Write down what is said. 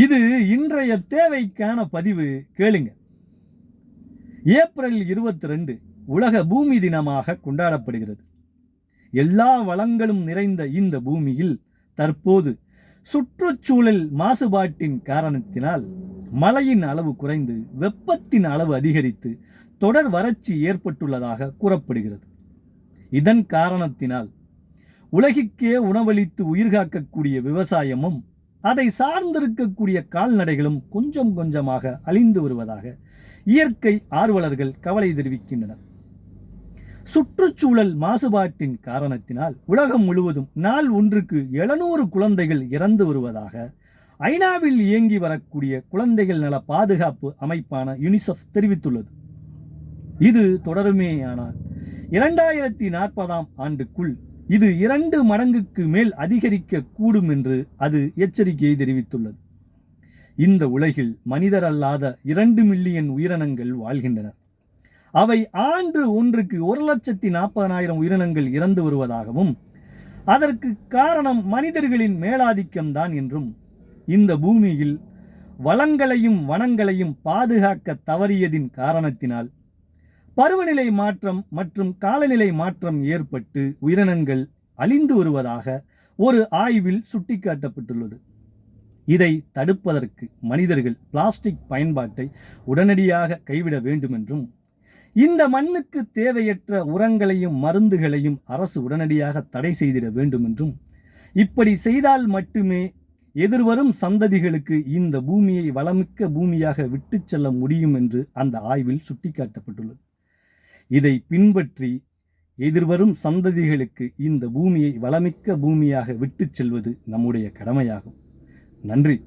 இது இன்றைய தேவைக்கான பதிவு. கேளுங்க. ஏப்ரல் 22 உலக பூமி தினமாக கொண்டாடப்படுகிறது. எல்லா வளங்களும் நிறைந்த இந்த பூமியில் தற்போது சுற்றுச்சூழல் மாசுபாட்டின் காரணத்தினால் மழையின் அளவு குறைந்து வெப்பத்தின் அளவு அதிகரித்து தொடர் வறட்சி ஏற்பட்டுள்ளதாக கூறப்படுகிறது. இதன் காரணத்தினால் உலகிற்கே உணவளித்து உயிர்காக்கக்கூடிய விவசாயமும் அதை சார்ந்திருக்கக்கூடிய கால்நடைகளும் கொஞ்சம் கொஞ்சமாக அழிந்து வருவதாக இயற்கை ஆர்வலர்கள் கவலை தெரிவிக்கின்றனர். சுற்றுச்சூழல் மாசுபாட்டின் காரணத்தினால் உலகம் முழுவதும் நாள் ஒன்றுக்கு 700 குழந்தைகள் இறந்து வருவதாக ஐநாவில் இயங்கி வரக்கூடிய குழந்தைகள் நல பாதுகாப்பு அமைப்பான யுனிசெஃப் தெரிவித்துள்ளது. இது தொடருமேயானால் 2040 ஆண்டுக்குள் இது 2 மடங்குக்கு மேல் அதிகரிக்க கூடும் என்று அது எச்சரிக்கையை தெரிவித்துள்ளது. இந்த உலகில் மனிதரல்லாத 2 மில்லியன் உயிரினங்கள் வாழ்கின்றனர். அவை ஆண்டு ஒன்றுக்கு 1,40,000 உயிரினங்கள் இறந்து வருவதாகவும் அதற்கு காரணம் மனிதர்களின் மேலாதிக்கம்தான் என்றும் இந்த பூமியில் வளங்களையும் வனங்களையும் பாதுகாக்க தவறியதின் காரணத்தினால் பருவநிலை மாற்றம் மற்றும் காலநிலை மாற்றம் ஏற்பட்டு உயிரினங்கள் அழிந்து வருவதாக ஒரு ஆய்வில் சுட்டிக்காட்டப்பட்டுள்ளது. இதை தடுப்பதற்கு மனிதர்கள் பிளாஸ்டிக் பயன்பாட்டை உடனடியாக கைவிட வேண்டும் என்றும் இந்த மண்ணுக்கு தேவையற்ற உரங்களையும் மருந்துகளையும் அரசு உடனடியாக தடை செய்திட வேண்டும் என்றும், இப்படி செய்தால் மட்டுமே எதிர்வரும் சந்ததிகளுக்கு இந்த பூமியை வளமிக்க பூமியாக விட்டு செல்ல முடியும் என்று அந்த ஆய்வில் சுட்டிக்காட்டப்பட்டுள்ளது. இதை பின்பற்றி எதிர்வரும் சந்ததிகளுக்கு இந்த பூமியை வளமிக்க பூமியாக விட்டு செல்வது நம்முடைய கடமையாகும். நன்றி.